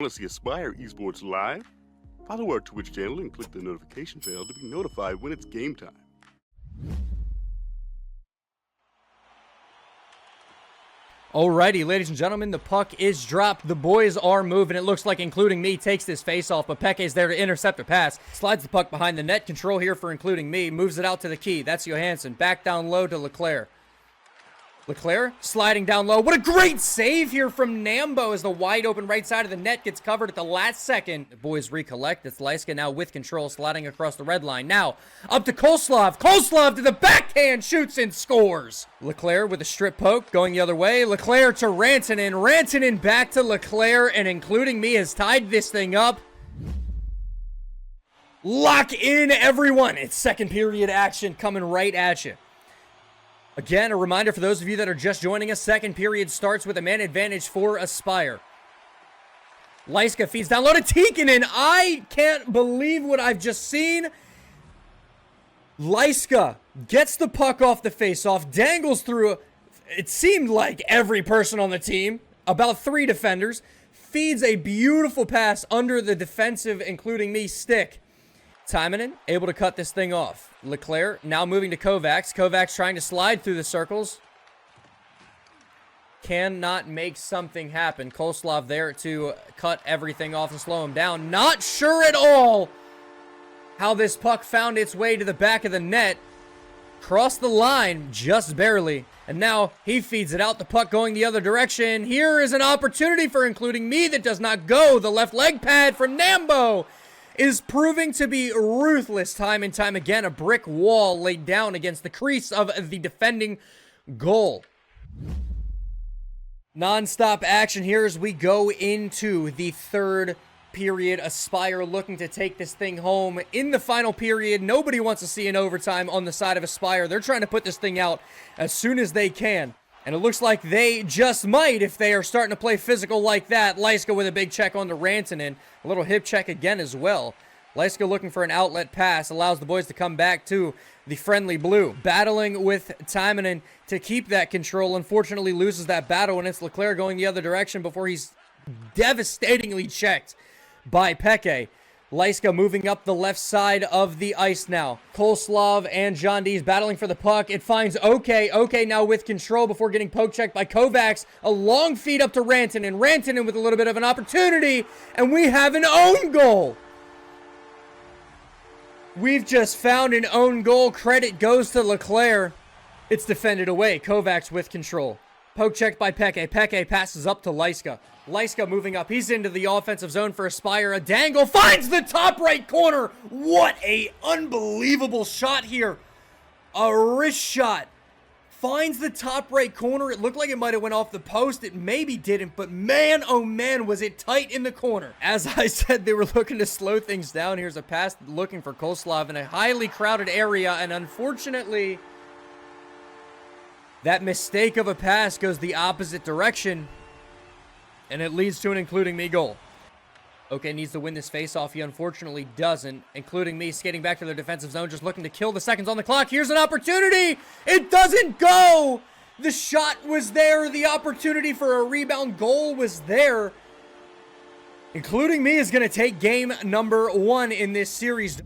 Want to see Aspyre esports live? Follow our Twitch channel and click the notification bell to be notified when it's game time. Alrighty, ladies and gentlemen, the puck is dropped. The boys are moving. It looks like Including Me takes this face-off, but Peke's there to intercept a pass. Slides the puck behind the net. Control here for Including Me. Moves it out to the key. That's Johansson. Back down low to Leclerc. Leclerc sliding down low. What a great save here from Nambo as the wide open right side of the net gets covered at the last second. The boys recollect. It's Lyska now with control, sliding across the red line. Now up to Kolslov. Kolslov to the backhand, shoots and scores. Leclerc with a strip poke going the other way. Leclerc to Rantanen. Rantanen back to Leclerc, and Including Me has tied this thing up. Lock in, everyone. It's second period action coming right at you. Again, a reminder for those of you that are just joining us, second period starts with a man advantage for Aspyre. Lyska feeds down low to Tikkanen. I can't believe what I've just seen. Lyska gets the puck off the faceoff, dangles through, it seemed like every person on the team, about 3 defenders, feeds a beautiful pass under the defensive Including Me stick. Timonen able to cut this thing off. Leclerc now moving to Kovacs. Kovacs trying to slide through the circles. Cannot make something happen. Kolslov there to cut everything off and slow him down. Not sure at all how this puck found its way to the back of the net. Crossed the line just barely. And now he feeds it out. The puck going the other direction. Here is an opportunity for Including Me that does not go. The left leg pad from Nambo is proving to be ruthless time and time again. A brick wall laid down against the crease of the defending goal. Non-stop action here as we go into the third period. Aspyre looking to take this thing home in the final period. Nobody wants to see an overtime on the side of Aspyre. They're trying to put this thing out as soon as they can. And it looks like they just might if they are starting to play physical like that. Lyska with a big check on the Rantanen. A little hip check again as well. Lyska looking for an outlet pass. Allows the boys to come back to the friendly blue. Battling with Timonen to keep that control. Unfortunately loses that battle, and it's Leclerc going the other direction before he's devastatingly checked by Peke. Lyska moving up the left side of the ice now. Kolslov and John D's battling for the puck. It finds OK now with control before getting poke checked by Kovacs. A long feed up to Rantanen. Rantanen with a little bit of an opportunity. And we have an own goal. We've just found an own goal. Credit goes to Leclerc. It's defended away. Kovacs with control. Poke checked by Peke. Peke passes up to Lyska. Lyska moving up. He's into the offensive zone for Aspyre. A dangle finds the top right corner. What a unbelievable shot here. A wrist shot. Finds the top right corner. It looked like it might have went off the post. It maybe didn't, but man, oh man, was it tight in the corner. As I said, they were looking to slow things down. Here's a pass looking for Kolslov in a highly crowded area, and unfortunately, that mistake of a pass goes the opposite direction, and it leads to an Including Me goal. Okay, needs to win this face-off. He unfortunately doesn't. Including Me skating back to their defensive zone, just looking to kill the seconds on the clock. Here's an opportunity. It doesn't go. The shot was there. The opportunity for a rebound goal was there. Including Me is going to take game number 1 in this series.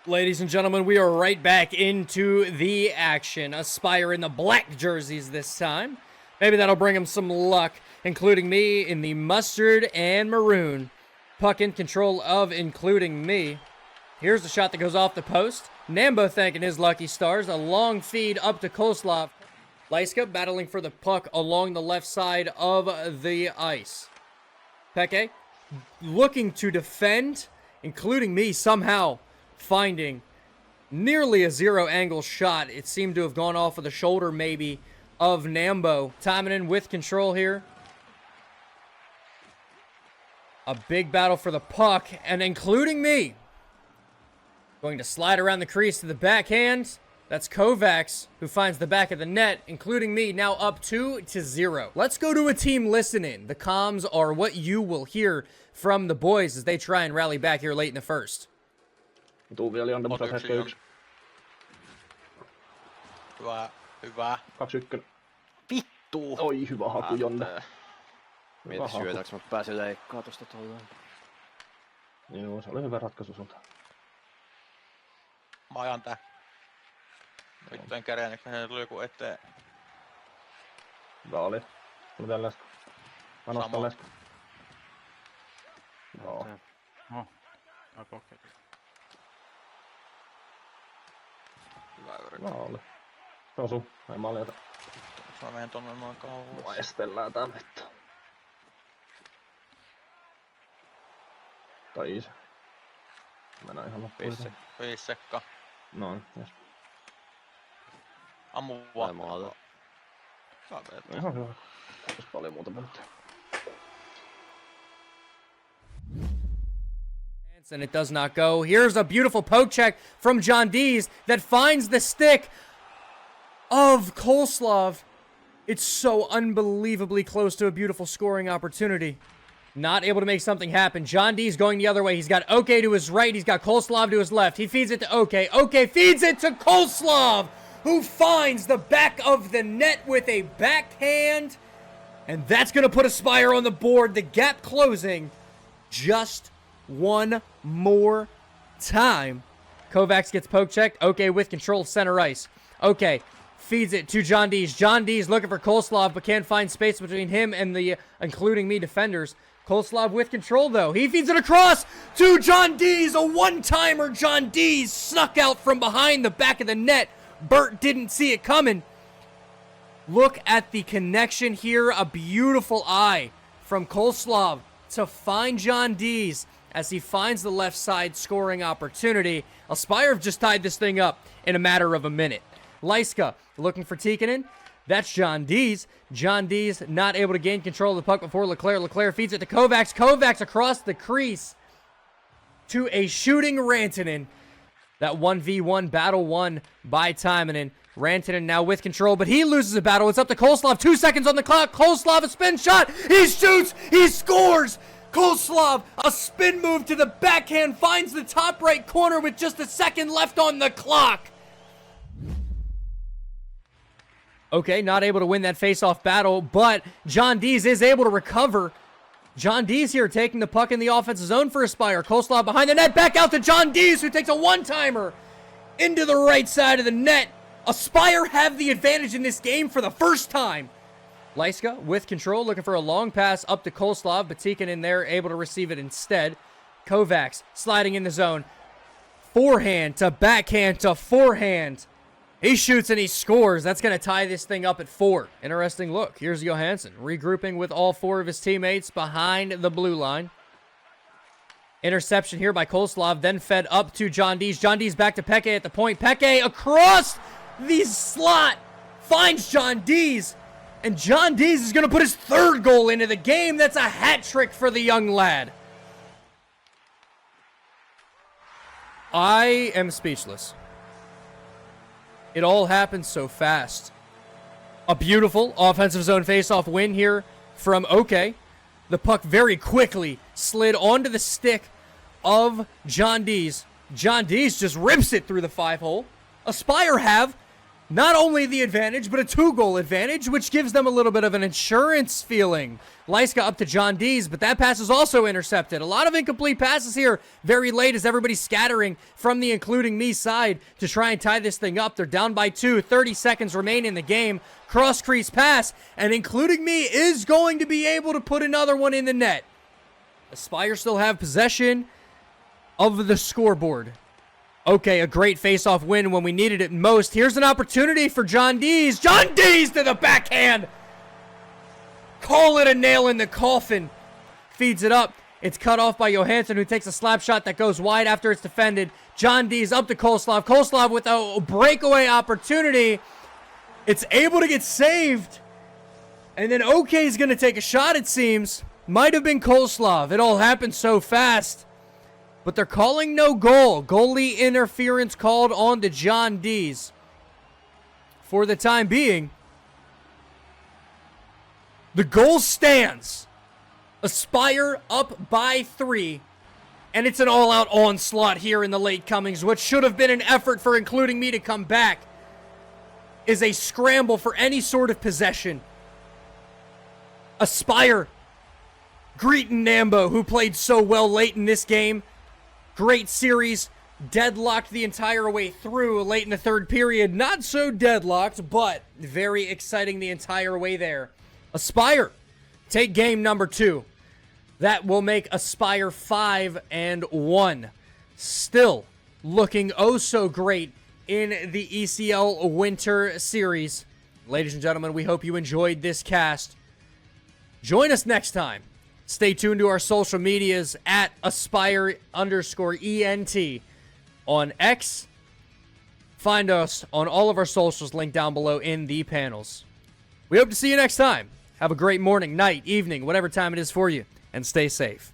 Ladies and gentlemen, we are right back into the action. Aspyre in the black jerseys this time. Maybe that'll bring him some luck. Including Me in the mustard and maroon. Puck in control of Including Me. Here's the shot that goes off the post. Nambo thanking his lucky stars. A long feed up to Kolslov. Lyska battling for the puck along the left side of the ice. Peke looking to defend. Including Me somehow finding nearly a zero angle shot. It seemed to have gone off of the shoulder maybe of Nambo. Timonen with control here. A big battle for the puck, and Including Me going to slide around the crease to the backhand. That's Kovacs who finds the back of the net. Including Me now up 2-0. Let's go to a team listen-in. The comms are what you will hear from the boys as they try and rally back here late in the first. Tuvi oli antamassa hetken 1. Hyvä. 2-1. Vittu! Oi, hyvä haku, Jonne. Mieti syötäks, mutta pääsin leikkaa tosta tolleen. Joo, se oli hyvä ratkaisu sulta. Mä ajan tää. Vittu en käreä, niin tuli joku eteen. Hyvä oli. Tuli vielä lesku. Mä nostan Samoin. lesku. Joo. Hyvä Hyvä yritys. oli. Se osu. Ei maljata. Mä menen tonne noin kauas. Mua estellään tää vittu. Tai isä. Mennään ihan loppuun. 5 sekkaa. Noin, jes. Ammu Vai vaan. maata. Ihan hyvä. Jos paljon muuta puhuttiin. And it does not go. Here's a beautiful poke check from John Dees that finds the stick of Kolslov. It's so unbelievably close to a beautiful scoring opportunity. Not able to make something happen. John Dees going the other way. He's got OK to his right. He's got Kolslov to his left. He feeds it to OK. OK feeds it to Kolslov, who finds the back of the net with a backhand. And that's going to put Aspyre on the board. The gap closing just one more time. Kovacs gets poke checked. OK with control center ice. OK feeds it to John Dees. John Dees looking for Kolslov, but can't find space between him and the including me defenders. Kolslov with control though. He feeds it across to John Dees. A one-timer. John Dees snuck out from behind the back of the net. Bert didn't see it coming. Look at the connection here. A beautiful eye from Kolslov to find John Dees as he finds the left side scoring opportunity. Aspyre have just tied this thing up in a matter of a minute. Lyska looking for Tikkanen. That's John Dees. John Dees not able to gain control of the puck before Leclerc. Leclerc feeds it to Kovacs. Kovacs across the crease to a shooting Rantanen. That 1v1 battle won by Timonen. Rantanen now with control, but he loses a battle. It's up to Kolslov. 2 seconds on the clock. Kolslov, a spin shot. He shoots. He scores. Kolslov, a spin move to the backhand, finds the top right corner with just a second left on the clock. Okay, not able to win that face-off battle, but John Dees is able to recover. John Dees here taking the puck in the offensive zone for Aspyre. Kolslov behind the net, back out to John Dees, who takes a one-timer into the right side of the net. Aspyre have the advantage in this game for the first time. Lyska with control, looking for a long pass up to Kolslov, but Tikkanen there able to receive it instead. Kovacs sliding in the zone. Forehand to backhand to forehand. He shoots and he scores. That's going to tie this thing up at 4. Interesting look. Here's Johansson regrouping with all 4 of his teammates behind the blue line. Interception here by Kolslov, then fed up to John Dees. John Dees back to Peke at the point. Peke across the slot finds John Dees. And John Dees is going to put his 3rd goal into the game. That's a hat trick for the young lad. I am speechless. It all happened so fast. A beautiful offensive zone faceoff win here from OK. The puck very quickly slid onto the stick of John Dees. John Dees just rips it through the 5-hole. Aspyre have not only the advantage, but a 2-goal advantage, which gives them a little bit of an insurance feeling. Lyska up to John Dees, but that pass is also intercepted. A lot of incomplete passes here very late as everybody's scattering from the including me side to try and tie this thing up. They're down by 2. 30 seconds remain in the game. Cross crease pass, and including me is going to be able to put another one in the net. Aspyre still have possession of the scoreboard. Okay, a great face-off win when we needed it most. Here's an opportunity for John Dees. John Dees to the backhand. Call it a nail in the coffin. Feeds it up. It's cut off by Johansson, who takes a slap shot that goes wide after it's defended. John Dees up to Kolslov. Kolslov with a breakaway opportunity. It's able to get saved. And then OK is going to take a shot, it seems. Might have been Kolslov. It all happened so fast. But they're calling no goal. Goalie interference called on to John Dees. For the time being, the goal stands. Aspyre up by 3. And it's an all-out onslaught here in the late comings. What should have been an effort for including me to come back is a scramble for any sort of possession. Aspyre Greeton Nambo, who played so well late in this game. Great series. Deadlocked the entire way through late in the third period. Not so deadlocked, but very exciting the entire way there. Aspyre take game number 2. That will make Aspyre 5-1. Still looking oh so great in the ECL Winter Series. Ladies and gentlemen, we hope you enjoyed this cast. Join us next time. Stay tuned to our social medias at Aspyre_ENT on X. Find us on all of our socials linked down below in the panels. We hope to see you next time. Have a great morning, night, evening, whatever time it is for you, and stay safe.